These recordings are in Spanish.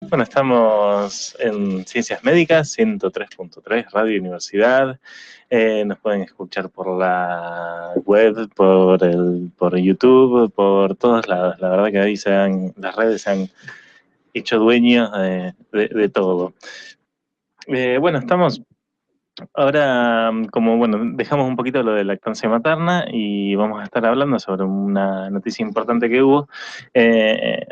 Bueno, estamos en Ciencias Médicas, 103.3, Radio Universidad. Nos pueden escuchar por la web, por YouTube, por todos lados. La verdad que ahí las redes se han hecho dueños de todo. Bueno, estamos ahora, dejamos un poquito lo de lactancia materna y vamos a estar hablando sobre una noticia importante que hubo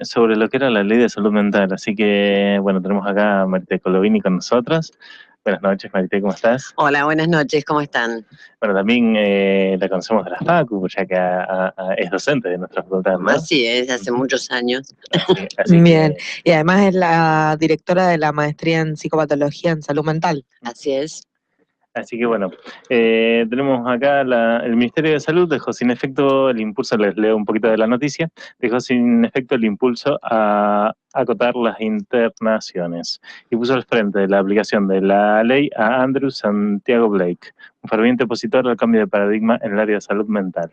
sobre lo que era la ley de salud mental. Así que, bueno, tenemos acá a Marité Colovini con nosotras. Buenas noches, Marité, ¿cómo estás? Hola, buenas noches, ¿cómo están? Bueno, también la conocemos de la Facu, ya que es docente de nuestra facultad, ¿no? Así es, hace muchos años. Así Bien, y además es la directora de la maestría en psicopatología en salud mental. Así es. Así que bueno, tenemos acá el Ministerio de Salud dejó sin efecto el impulso, les leo un poquito de la noticia, dejó sin efecto el impulso a acotar las internaciones y puso al frente de la aplicación de la ley a Andrew Santiago Blake, un ferviente opositor al cambio de paradigma en el área de salud mental.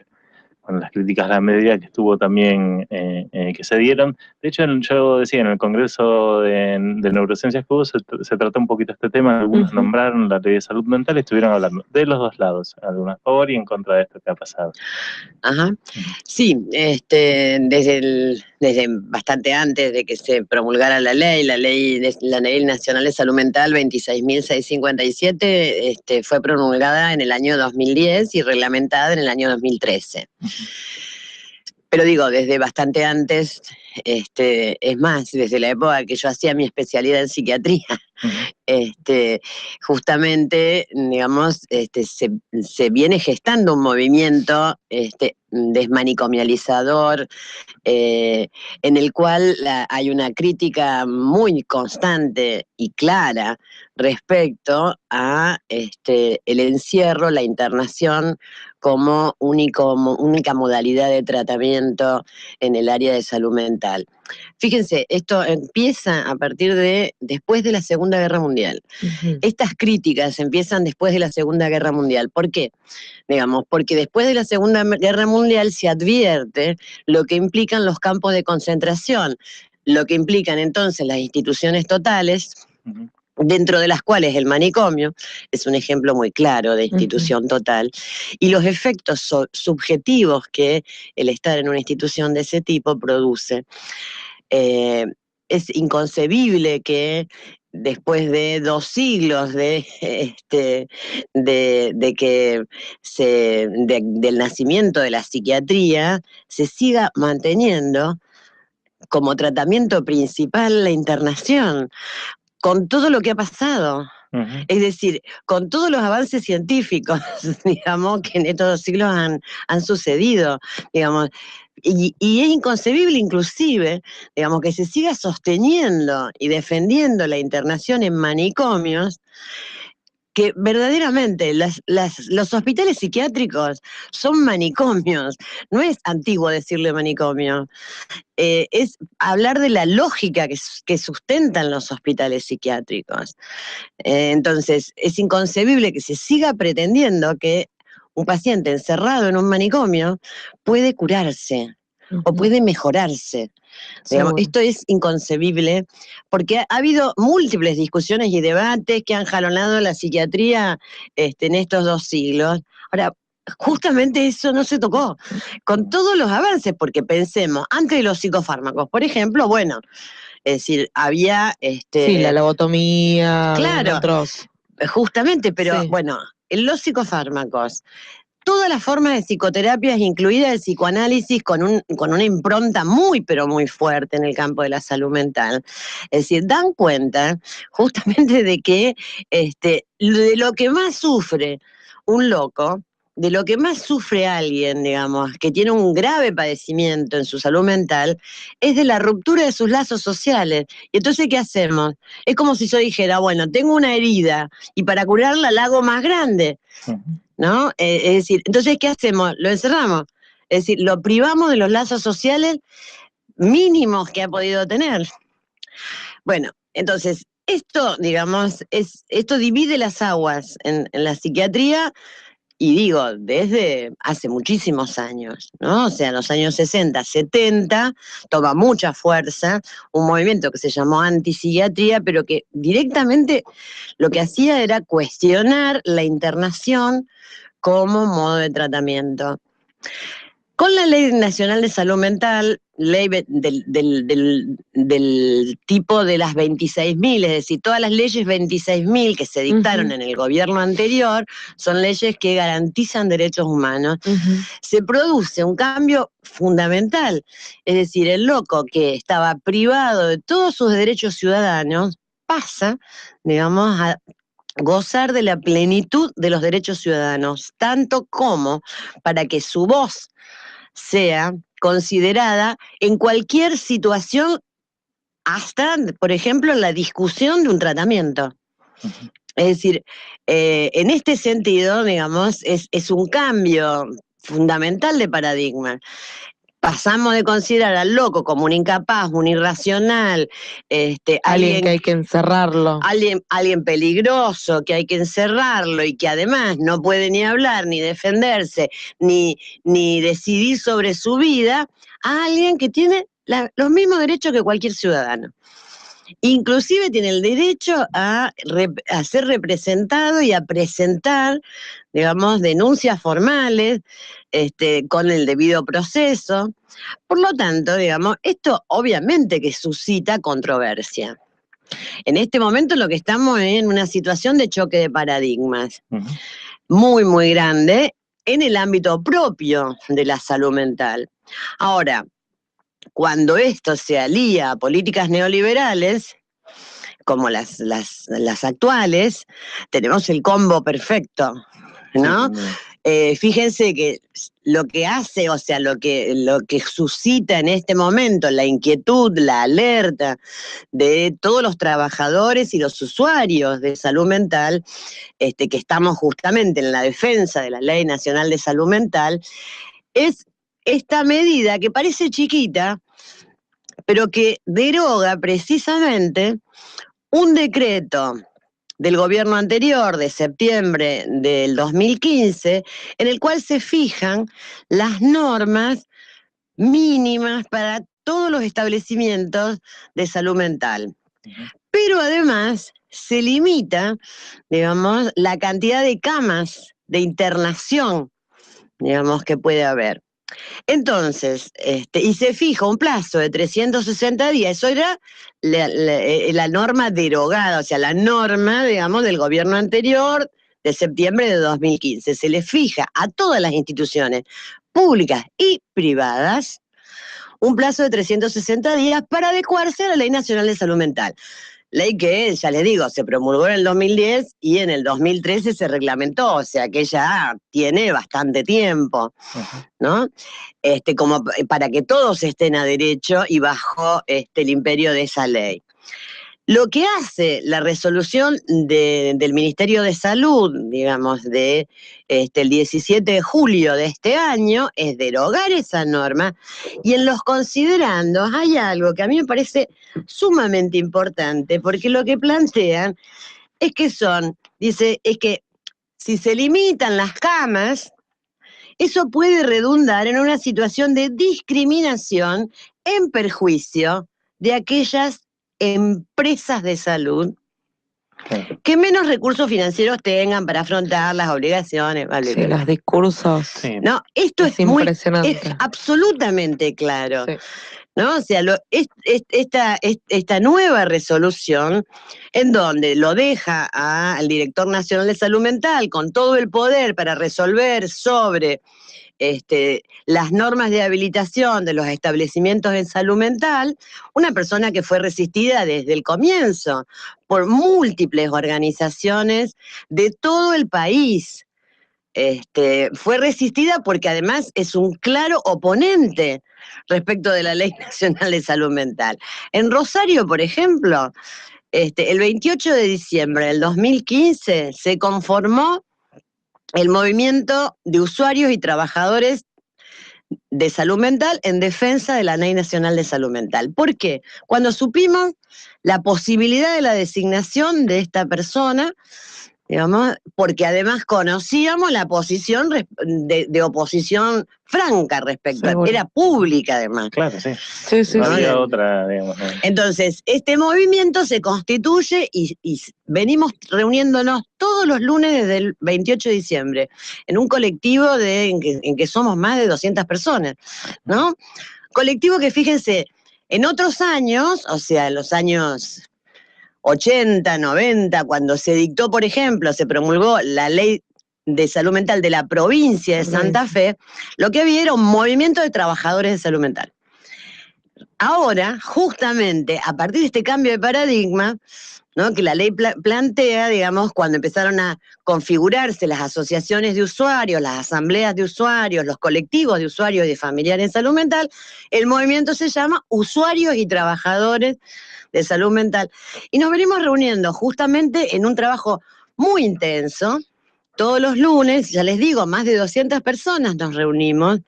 Con las críticas a la medida que estuvo también, que se dieron. De hecho, yo decía, en el Congreso de Neurociencias que hubo, se trató un poquito este tema, algunos nombraron la ley de salud mental y estuvieron hablando de los dos lados, algunos a favor y en contra de esto que ha pasado. Ajá. Sí, desde bastante antes de que se promulgara la ley nacional de salud mental 26.657, fue promulgada en el año 2010 y reglamentada en el año 2013. Pero digo, desde bastante antes, es más, desde la época que yo hacía mi especialidad en psiquiatría, justamente, digamos, se viene gestando un movimiento desmanicomializador, en el cual hay una crítica muy constante y clara respecto a el encierro, la internación como única modalidad de tratamiento en el área de salud mental. Fíjense, esto empieza a partir de después de la Segunda Guerra Mundial. Estas críticas empiezan después de la Segunda Guerra Mundial. ¿Por qué? Digamos, porque después de la Segunda Guerra Mundial se advierte lo que implican los campos de concentración, lo que implican entonces las instituciones totales, dentro de las cuales el manicomio es un ejemplo muy claro de institución total, y los efectos subjetivos que el estar en una institución de ese tipo produce. Es inconcebible que después de 2 siglos del nacimiento de la psiquiatría, se siga manteniendo como tratamiento principal la internación, con todo lo que ha pasado. Es decir, con todos los avances científicos, digamos, que en estos 2 siglos han sucedido, digamos, y es inconcebible inclusive, digamos, que se siga sosteniendo y defendiendo la internación en manicomios, que verdaderamente los hospitales psiquiátricos son manicomios. No es antiguo decirle manicomio, es hablar de la lógica que sustentan los hospitales psiquiátricos. Entonces, es inconcebible que se siga pretendiendo que un paciente encerrado en un manicomio puede curarse o puede mejorarse. Digamos, esto es inconcebible porque ha habido múltiples discusiones y debates que han jalonado la psiquiatría en estos 2 siglos. Ahora, justamente eso no se tocó, con todos los avances, porque pensemos, antes de los psicofármacos, por ejemplo, bueno, es decir, había... Sí, la lobotomía, claro, otros. Justamente, pero Sí. bueno, en los psicofármacos, todas las formas de psicoterapia, incluida el psicoanálisis, con una impronta muy, pero muy fuerte en el campo de la salud mental. Es decir, dan cuenta justamente de que de lo que más sufre un loco, de lo que más sufre alguien, digamos, que tiene un grave padecimiento en su salud mental, es de la ruptura de sus lazos sociales. Y entonces, ¿qué hacemos? Es como si yo dijera, bueno, tengo una herida y para curarla la hago más grande, ¿no? Es decir, entonces, ¿qué hacemos? Lo encerramos. Es decir, lo privamos de los lazos sociales mínimos que ha podido tener. Bueno, entonces, esto, digamos, esto divide las aguas en la psiquiatría, y digo, desde hace muchísimos años, ¿no? O sea, en los años 60, 70, toma mucha fuerza un movimiento que se llamó antipsiquiatría, pero que directamente lo que hacía era cuestionar la internación como modo de tratamiento. Con la Ley Nacional de Salud Mental, ley del tipo de las 26.000, es decir, todas las leyes 26.000 que se dictaron en el gobierno anterior, son leyes que garantizan derechos humanos. Se produce un cambio fundamental, es decir, el loco que estaba privado de todos sus derechos ciudadanos pasa, digamos, a gozar de la plenitud de los derechos ciudadanos, tanto como para que su voz sea considerada en cualquier situación, hasta, por ejemplo, en la discusión de un tratamiento. Es decir, en este sentido, digamos, es un cambio fundamental de paradigma. Pasamos de considerar al loco como un incapaz, un irracional, alguien que hay que encerrarlo. Alguien peligroso, que hay que encerrarlo y que además no puede ni hablar, ni defenderse, ni decidir sobre su vida, a alguien que tiene los mismos derechos que cualquier ciudadano. Inclusive tiene el derecho a ser representado y a presentar, digamos, denuncias formales con el debido proceso. Por lo tanto, digamos, esto obviamente que suscita controversia. En este momento lo que estamos en una situación de choque de paradigmas muy, muy grande en el ámbito propio de la salud mental. Ahora, cuando esto se alía a políticas neoliberales, como las actuales, tenemos el combo perfecto, ¿no? Fíjense que lo que hace, o sea, lo que suscita en este momento la inquietud, la alerta de todos los trabajadores y los usuarios de salud mental, que estamos justamente en la defensa de la Ley Nacional de Salud Mental, es esta medida que parece chiquita, pero que deroga precisamente un decreto del gobierno anterior, de septiembre del 2015, en el cual se fijan las normas mínimas para todos los establecimientos de salud mental. Pero además se limita, digamos, la cantidad de camas de internación, digamos, que puede haber. Entonces, y se fija un plazo de 360 días, eso era la norma derogada, o sea, la norma, digamos, del gobierno anterior de septiembre de 2015. Se le fija a todas las instituciones públicas y privadas un plazo de 360 días para adecuarse a la Ley Nacional de Salud Mental. Ley que, ya les digo, se promulgó en el 2010 y en el 2013 se reglamentó, o sea que ya tiene bastante tiempo, ¿no? Como para que todos estén a derecho y bajo el imperio de esa ley. Lo que hace la resolución del Ministerio de Salud, digamos, el 17 de julio de este año, es derogar esa norma, y en los considerandos hay algo que a mí me parece sumamente importante, porque lo que plantean es que es que si se limitan las camas, eso puede redundar en una situación de discriminación en perjuicio de aquellas empresas de salud que menos recursos financieros tengan para afrontar las obligaciones. Vale, sí, los discursos. Sí. No, esto es impresionante. Es absolutamente claro. Sí. ¿No? O sea, esta nueva resolución, en donde lo deja al Director Nacional de Salud Mental con todo el poder para resolver sobre las normas de habilitación de los establecimientos en salud mental, una persona que fue resistida desde el comienzo por múltiples organizaciones de todo el país. Fue resistida porque además es un claro oponente respecto de la Ley Nacional de Salud Mental. En Rosario, por ejemplo, el 28 de diciembre del 2015 se conformó el movimiento de usuarios y trabajadores de salud mental en defensa de la Ley Nacional de Salud Mental. ¿Por qué? Cuando supimos la posibilidad de la designación de esta persona, digamos, porque además conocíamos la posición de oposición franca respecto a, era pública además. Claro, sí. No había otra, digamos. Entonces, este movimiento se constituye y venimos reuniéndonos todos los lunes desde el 28 de diciembre, en un colectivo en que somos más de 200 personas, ¿no? Colectivo que, fíjense, en otros años, o sea, en los años 80, 90, cuando se dictó, por ejemplo, se promulgó la ley de salud mental de la provincia de Santa Fe, lo que había era un movimiento de trabajadores de salud mental. Ahora, justamente, a partir de este cambio de paradigma, ¿no?, que la ley plantea, digamos, cuando empezaron a configurarse las asociaciones de usuarios, las asambleas de usuarios, los colectivos de usuarios y de familiares en salud mental, el movimiento se llama Usuarios y Trabajadores de Salud Mental. Y nos venimos reuniendo justamente en un trabajo muy intenso. Todos los lunes, ya les digo, más de 200 personas nos reunimos,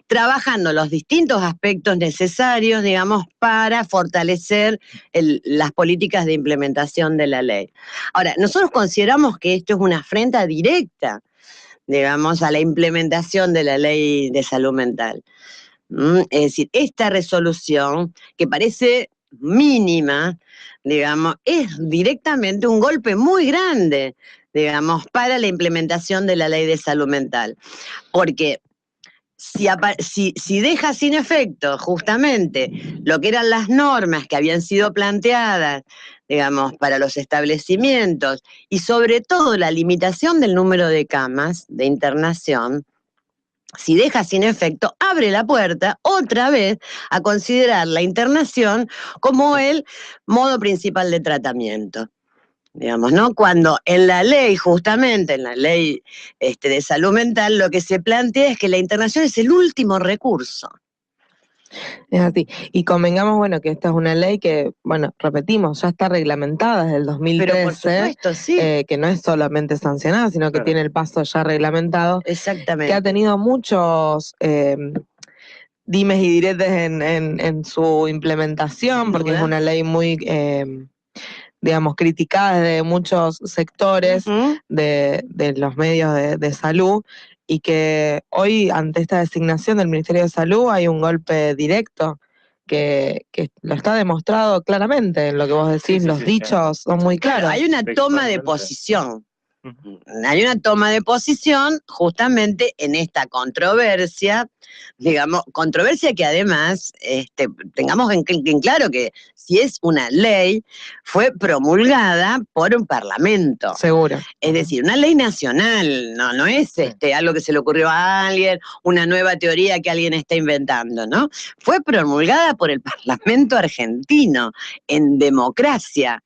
trabajando los distintos aspectos necesarios, digamos, para fortalecer las políticas de implementación de la ley. Ahora, nosotros consideramos que esto es una afrenta directa, digamos, a la implementación de la ley de salud mental. Es decir, esta resolución, que parece mínima, digamos, es directamente un golpe muy grande, digamos, para la implementación de la ley de salud mental. Porque si deja sin efecto justamente lo que eran las normas que habían sido planteadas, digamos, para los establecimientos, y sobre todo la limitación del número de camas de internación, si deja sin efecto, abre la puerta otra vez a considerar la internación como el modo principal de tratamiento. Digamos, ¿no? Cuando en la ley, justamente en la ley de salud mental, lo que se plantea es que la internación es el último recurso. Es así. Y convengamos, bueno, que esta es una ley que, bueno, repetimos, ya está reglamentada desde el 2013. Pero por supuesto, sí. Que no es solamente sancionada, sino que tiene el paso ya reglamentado. Exactamente. Que ha tenido muchos dimes y diretes en su implementación, porque es una ley muy, digamos, criticada desde muchos sectores de los medios de salud, y que hoy, ante esta designación del Ministerio de Salud, hay un golpe directo que lo está demostrado claramente en lo que vos decís, los dichos son muy claros. Claro, hay una toma de posición. Hay una toma de posición justamente en esta controversia, digamos, controversia que además tengamos en claro que si es una ley, fue promulgada por un parlamento. Seguro. Es decir, una ley nacional, no es algo que se le ocurrió a alguien, una nueva teoría que alguien está inventando, ¿no? Fue promulgada por el Parlamento argentino, en democracia.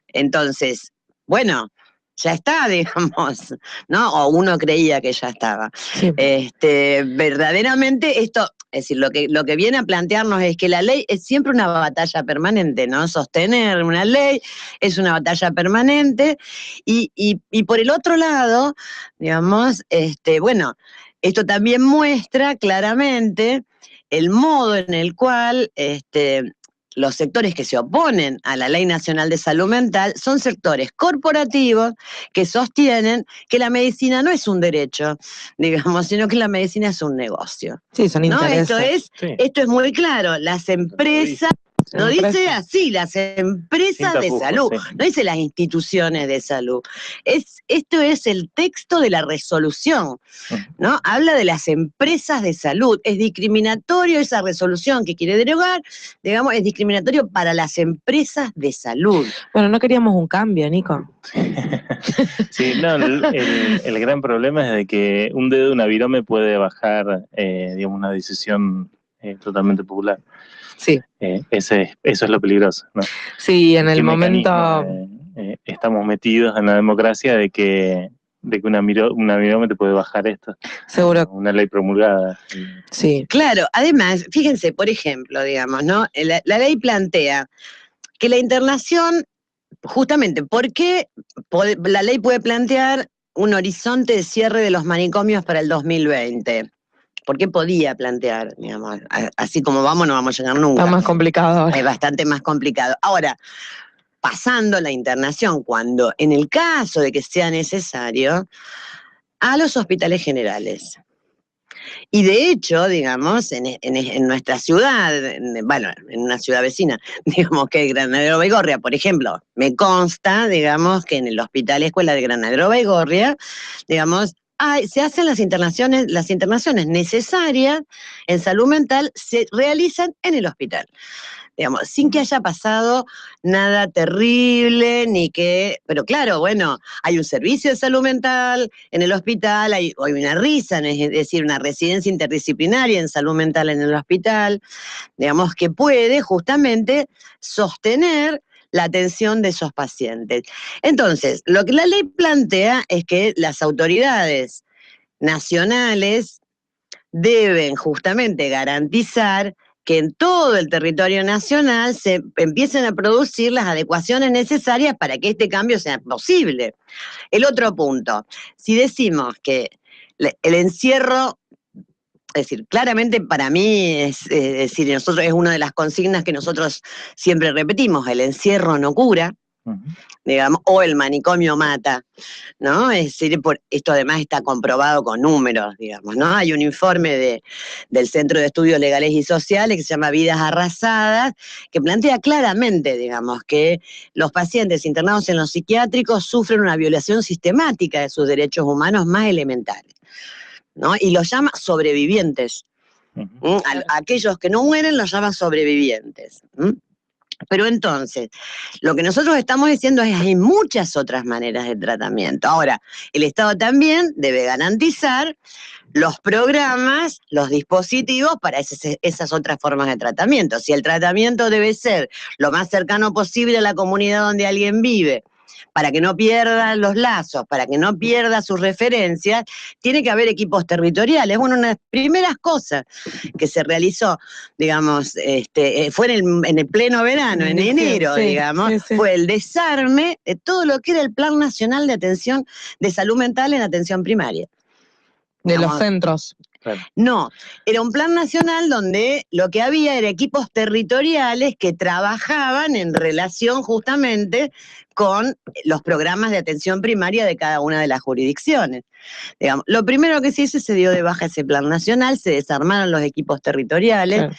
Entonces, bueno, ya está, digamos, ¿no? O uno creía que ya estaba. Sí. Verdaderamente esto, es decir, lo que viene a plantearnos es que la ley es siempre una batalla permanente, ¿no? Sostener una ley es una batalla permanente, y por el otro lado, digamos, bueno, esto también muestra claramente el modo en el cual los sectores que se oponen a la Ley Nacional de Salud Mental son sectores corporativos que sostienen que la medicina no es un derecho, digamos, sino que la medicina es un negocio. Sí, son intereses. Esto es muy claro. Las empresas, lo dice así, las empresas de salud, no dice las instituciones de salud. Esto es el texto de la resolución, ¿no? Habla de las empresas de salud. Es discriminatorio esa resolución que quiere derogar, digamos, es discriminatorio para las empresas de salud. Bueno, no queríamos un cambio, Nico. Sí, no, el gran problema es de que un dedo de una virome puede bajar, digamos, una decisión totalmente popular. Sí. Eso es lo peligroso, ¿no? Sí, en el momento... estamos metidos en la democracia de que una virome te puede bajar esto. Seguro. Una ley promulgada. Sí. Claro, además, fíjense, por ejemplo, digamos, ¿no? La ley plantea que la internación, justamente, ¿por qué la ley puede plantear un horizonte de cierre de los manicomios para el 2020? ¿Por qué podía plantear, digamos, así como vamos, no vamos a llegar nunca? Está más complicado ahora. Es bastante más complicado. Ahora, pasando la internación, cuando en el caso de que sea necesario, a los hospitales generales. Y de hecho, digamos, en nuestra ciudad, bueno, en una ciudad vecina, digamos que Granadero Baigorria, por ejemplo, me consta, digamos, que en el Hospital Escuela de Granadero Baigorria, digamos, se hacen las internaciones necesarias en salud mental se realizan en el hospital. Digamos, sin que haya pasado nada terrible, pero claro, bueno, hay un servicio de salud mental en el hospital, hay una RISA, es decir, una residencia interdisciplinaria en salud mental en el hospital, digamos, que puede justamente sostener la atención de esos pacientes. Entonces, lo que la ley plantea es que las autoridades nacionales deben justamente garantizar que en todo el territorio nacional se empiecen a producir las adecuaciones necesarias para que este cambio sea posible. El otro punto, si decimos que el encierro, es decir, claramente para mí es decir, nosotros es una de las consignas que nosotros siempre repetimos, el encierro no cura, digamos, o el manicomio mata, ¿no? Es decir, esto además está comprobado con números, digamos, ¿no? Hay un informe del Centro de Estudios Legales y Sociales que se llama Vidas Arrasadas, que plantea claramente, digamos, que los pacientes internados en los psiquiátricos sufren una violación sistemática de sus derechos humanos más elementales, ¿no? Y los llama sobrevivientes. Aquellos que no mueren los llaman sobrevivientes. Pero entonces, lo que nosotros estamos diciendo es que hay muchas otras maneras de tratamiento. Ahora, el Estado también debe garantizar los programas, los dispositivos para esas otras formas de tratamiento. Si el tratamiento debe ser lo más cercano posible a la comunidad donde alguien vive, para que no pierda los lazos, para que no pierda sus referencias, tiene que haber equipos territoriales. Bueno, una de las primeras cosas que se realizó, digamos, fue en el pleno verano, en enero, digamos, fue el desarme de todo lo que era el Plan Nacional de Atención de Salud Mental en Atención Primaria. De los centros. No, era un plan nacional donde lo que había era equipos territoriales que trabajaban en relación justamente con los programas de atención primaria de cada una de las jurisdicciones. Digamos, lo primero que se hizo, se dio de baja ese plan nacional, se desarmaron los equipos territoriales,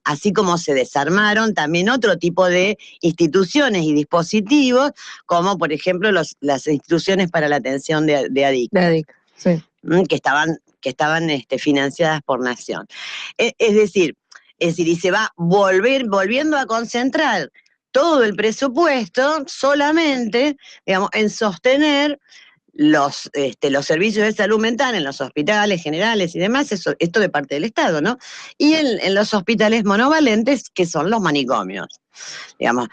así como se desarmaron también otro tipo de instituciones y dispositivos, como por ejemplo las instituciones para la atención de adictos. Que estaban financiadas por Nación. Es decir, y se va volviendo a concentrar todo el presupuesto solamente, digamos, en sostener los servicios de salud mental en los hospitales generales y demás, esto de parte del Estado, ¿no? Y en los hospitales monovalentes, que son los manicomios. Digamos,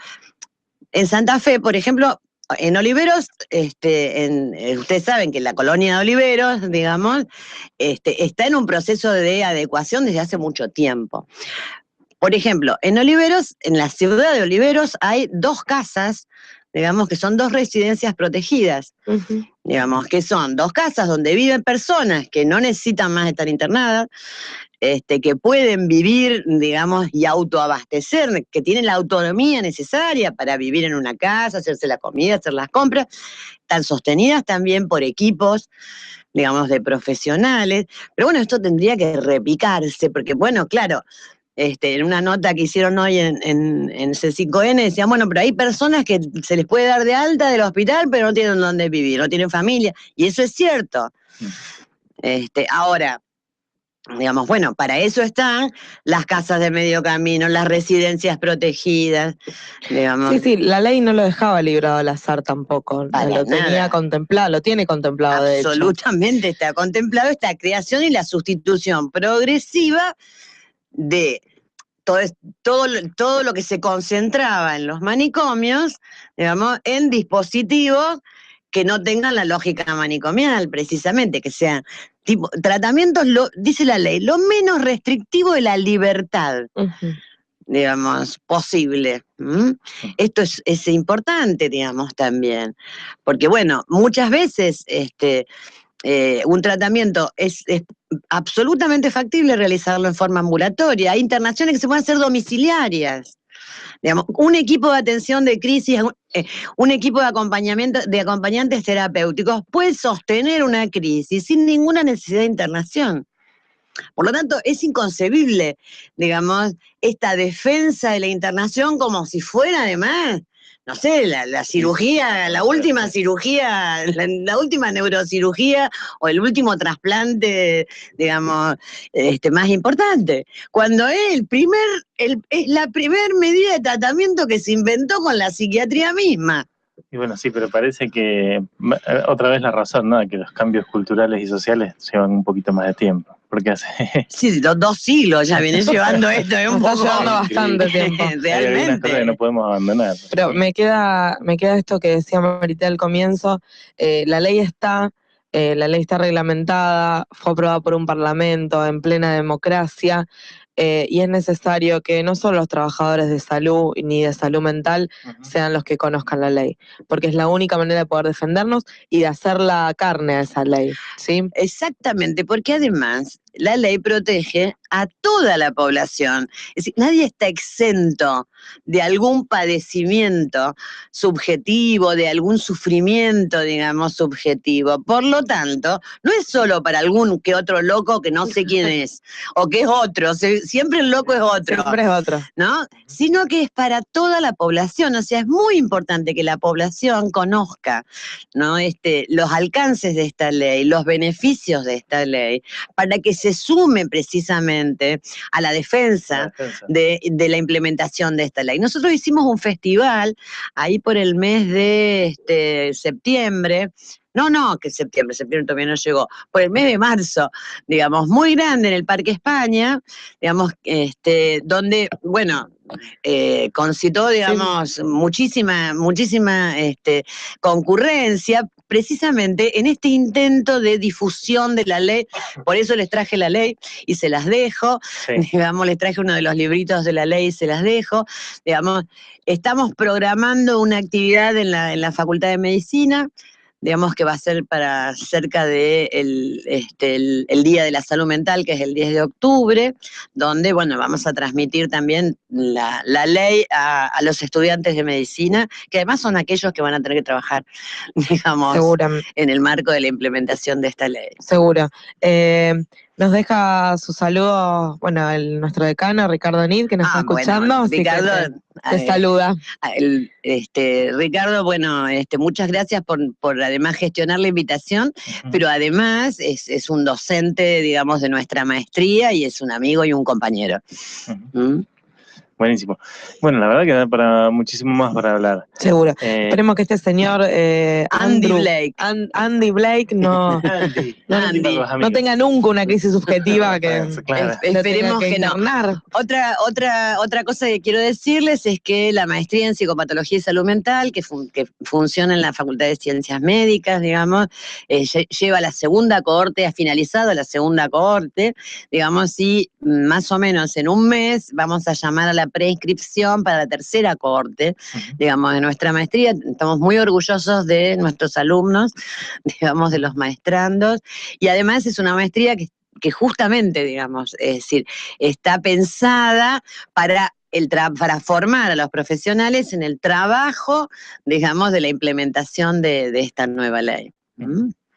en Santa Fe, por ejemplo, en Oliveros, ustedes saben que la colonia de Oliveros, digamos, está en un proceso de adecuación desde hace mucho tiempo. Por ejemplo, en Oliveros, en la ciudad de Oliveros, hay 2 casas, digamos, que son 2 residencias protegidas, digamos, que son 2 casas donde viven personas que no necesitan más estar internadas, que pueden vivir, digamos, y autoabastecer, que tienen la autonomía necesaria para vivir en una casa, hacerse la comida, hacer las compras, están sostenidas también por equipos, digamos, de profesionales. Pero bueno, esto tendría que repicarse, porque bueno, claro, en una nota que hicieron hoy en C5N, decían, bueno, pero hay personas que se les puede dar de alta del hospital, pero no tienen dónde vivir, no tienen familia, y eso es cierto. Ahora, digamos, bueno, para eso están las casas de medio camino, las residencias protegidas, digamos. Sí, la ley no lo dejaba librado al azar tampoco, lo tenía contemplado, lo tiene contemplado de hecho. Absolutamente está contemplado esta creación y la sustitución progresiva de todo lo que se concentraba en los manicomios, digamos, en dispositivos que no tengan la lógica manicomial, precisamente, que sean tratamientos, dice la ley, lo menos restrictivo de la libertad, digamos, posible. Esto es importante, digamos, también, porque bueno, muchas veces un tratamiento es absolutamente factible realizarlo en forma ambulatoria. Hay internaciones que se pueden hacer domiciliarias. Digamos, un equipo de atención de crisis, un equipo de acompañantes terapéuticos puede sostener una crisis sin ninguna necesidad de internación. Por lo tanto, es inconcebible, digamos, esta defensa de la internación como si fuera además, no sé, la cirugía, la última cirugía, la última neurocirugía o el último trasplante, digamos, más importante. Cuando es la primer medida de tratamiento que se inventó con la psiquiatría misma. Y bueno, sí, pero parece que, otra vez la razón, ¿no? Que los cambios culturales y sociales llevan un poquito más de tiempo. Porque hace... Sí, 2 siglos ya viene llevando esto, es un Está poco... llevando bastante tiempo. Hay algunas cosas que no podemos abandonar. Pero me queda esto que decía Marita al comienzo, la ley está reglamentada, fue aprobada por un parlamento en plena democracia, y es necesario que no solo los trabajadores de salud ni de salud mental sean los que conozcan la ley, porque es la única manera de poder defendernos y de hacer la carne a esa ley, ¿sí? Exactamente, porque además la ley protege a toda la población. Es decir, nadie está exento de algún padecimiento subjetivo, de algún sufrimiento, digamos, subjetivo. Por lo tanto, no es solo para algún que otro loco que no sé quién es, o que es otro, siempre el loco es otro. Siempre es otro. ¿No? Sino que es para toda la población. O sea, es muy importante que la población conozca, ¿no? Los alcances de esta ley, los beneficios de esta ley, para que se sume precisamente a la defensa de la implementación de esta ley. Nosotros hicimos un festival ahí por el mes de septiembre. No, que septiembre todavía no llegó, por el mes de marzo, digamos, muy grande en el Parque España, digamos, donde, bueno, concitó, digamos, muchísima concurrencia, precisamente en este intento de difusión de la ley. Por eso les traje la ley y se las dejo, digamos, les traje uno de los libritos de la ley y se las dejo, digamos, estamos programando una actividad en la Facultad de Medicina, digamos que va a ser para cerca de el Día de la Salud Mental, que es el 10 de octubre, donde, bueno, vamos a transmitir también la ley a los estudiantes de medicina, que además son aquellos que van a tener que trabajar, digamos, en el marco de la implementación de esta ley. Seguro. Nos deja su saludo, bueno, nuestro decano, Ricardo Nid, que nos está escuchando. Bueno, Ricardo, te saluda. Ricardo, bueno, muchas gracias por además gestionar la invitación, pero además es un docente, digamos, de nuestra maestría y es un amigo y un compañero. Buenísimo. Bueno, la verdad que da para muchísimo más para hablar. Seguro. Esperemos que este señor Andy Blake. Andy Blake no tenga nunca una crisis subjetiva que esperemos que no. Otra cosa que quiero decirles es que la maestría en psicopatología y salud mental, que funciona en la Facultad de Ciencias Médicas, digamos, lleva la segunda cohorte, ha finalizado la segunda cohorte, digamos, y más o menos en un mes vamos a llamar a la preinscripción para la tercera cohorte, digamos, de nuestra maestría. Estamos muy orgullosos de nuestros alumnos, digamos, de los maestrandos, y además es una maestría que justamente, digamos, es decir, está pensada para formar a los profesionales en el trabajo, digamos, de la implementación de esta nueva ley.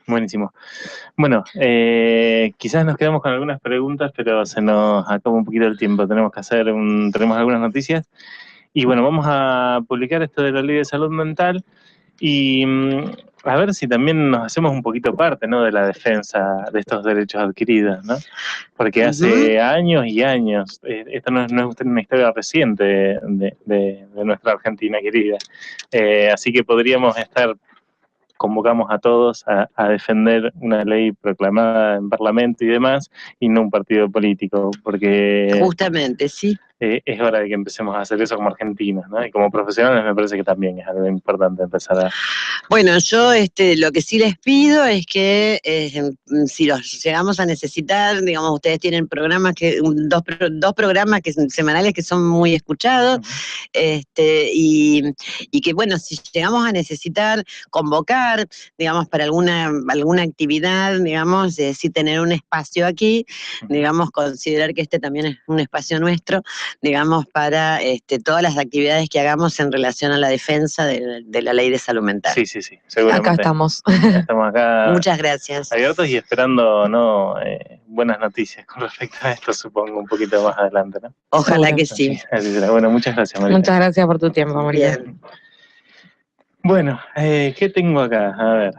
Buenísimo. Bueno, quizás nos quedamos con algunas preguntas, pero se nos acaba un poquito el tiempo. Tenemos algunas noticias. Y bueno, vamos a publicar esto de la Ley de Salud Mental y a ver si también nos hacemos un poquito parte, ¿no?, de la defensa de estos derechos adquiridos, ¿no? Porque hace años y años, esto no es una historia reciente de nuestra Argentina querida. Así que podríamos convocamos a todos a defender una ley proclamada en Parlamento y demás, y no un partido político, porque... Justamente, sí. Es hora de que empecemos a hacer eso como argentinos, ¿no? Y como profesionales me parece que también es algo importante empezar a... Bueno, yo lo que sí les pido es que si los llegamos a necesitar, digamos, ustedes tienen programas dos programas semanales que son muy escuchados, y que, bueno, si llegamos a necesitar convocar, digamos, para alguna actividad, digamos, es decir, tener un espacio aquí, digamos, considerar que este también es un espacio nuestro, digamos, para todas las actividades que hagamos en relación a la defensa de la ley de salud mental. Sí, seguramente. Acá estamos. Estamos acá. Muchas gracias. Abiertos y esperando, ¿no? Buenas noticias con respecto a esto, supongo, un poquito más adelante, ¿no? Ojalá que sí. Así será. Bueno, muchas gracias, Marita. Muchas gracias por tu tiempo, Marita. Bien. Bueno, ¿qué tengo acá? A ver.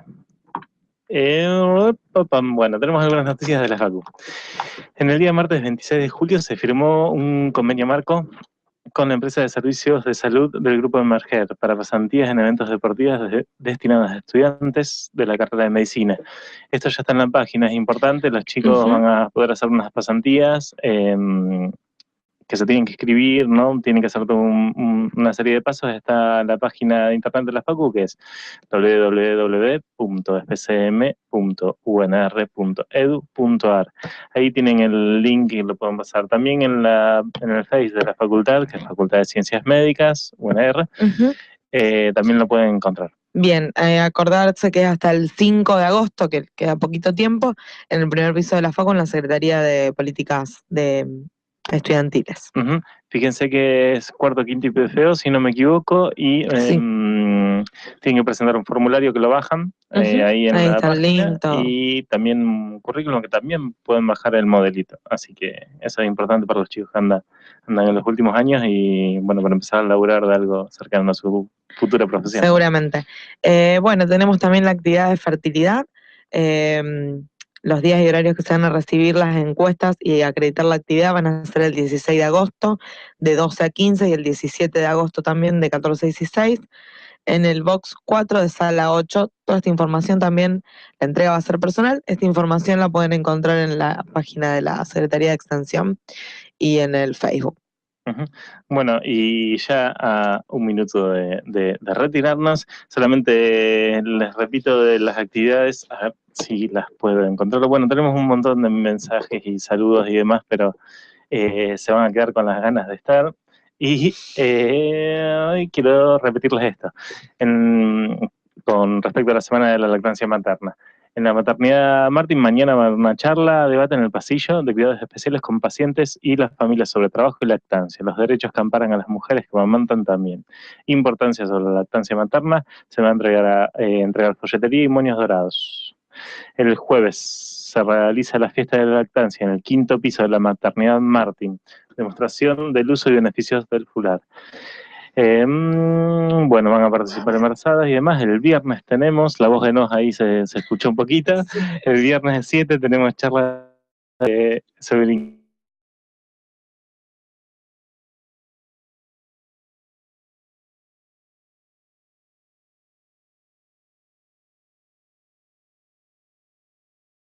Bueno, tenemos algunas noticias de la Facu. En el día martes 26 de julio se firmó un convenio marco con la empresa de servicios de salud del Grupo Emerger para pasantías en eventos deportivos destinados a estudiantes de la carrera de medicina. Esto ya está en la página, es importante, los chicos van a poder hacer unas pasantías que se tienen que escribir, ¿no? Tienen que hacer una serie de pasos. Está la página de internet de la Facu, que es www.fcm.unr.edu.ar. Ahí tienen el link y lo pueden pasar. También en el Face de la facultad, que es Facultad de Ciencias Médicas, UNR, también lo pueden encontrar. Bien, acordarse que es hasta el 5 de agosto, que queda poquito tiempo, en el primer piso de la Facu, en la Secretaría de Políticas Estudiantiles. Fíjense que es cuarto, quinto y PFO, si no me equivoco, y tienen que presentar un formulario que lo bajan ahí en la página, y también un currículum que también pueden bajar el modelito. Así que eso es importante para los chicos que andan en los últimos años y, bueno, para empezar a laburar de algo cercano a su futura profesión. Seguramente. Bueno, tenemos también la actividad de fertilidad. Los días y horarios que se van a recibir las encuestas y acreditar la actividad van a ser el 16 de agosto de 12 a 15 y el 17 de agosto también de 14 a 16 en el box 4 de sala 8. Toda esta información también, la entrega va a ser personal. Esta información la pueden encontrar en la página de la Secretaría de Extensión y en el Facebook. Bueno, y ya a un minuto de retirarnos, solamente les repito de las actividades, a ver si las puedo encontrar. Bueno, tenemos un montón de mensajes y saludos y demás, pero se van a quedar con las ganas de estar. Y hoy quiero repetirles esto, con respecto a la Semana de la Lactancia Materna. En la maternidad Martín, mañana va a haber una charla, debate en el pasillo de cuidados especiales con pacientes y las familias sobre trabajo y lactancia, los derechos que amparan a las mujeres que amamantan también. Importancia sobre la lactancia materna, se va a entregar folletería y moños dorados. El jueves se realiza la fiesta de la lactancia en el 5º piso de la maternidad Martín, demostración del uso y beneficios del fular. Bueno, van a participar embarazadas y demás. El viernes tenemos, la voz de Nos ahí se escuchó un poquito. El viernes 7 tenemos charla sobre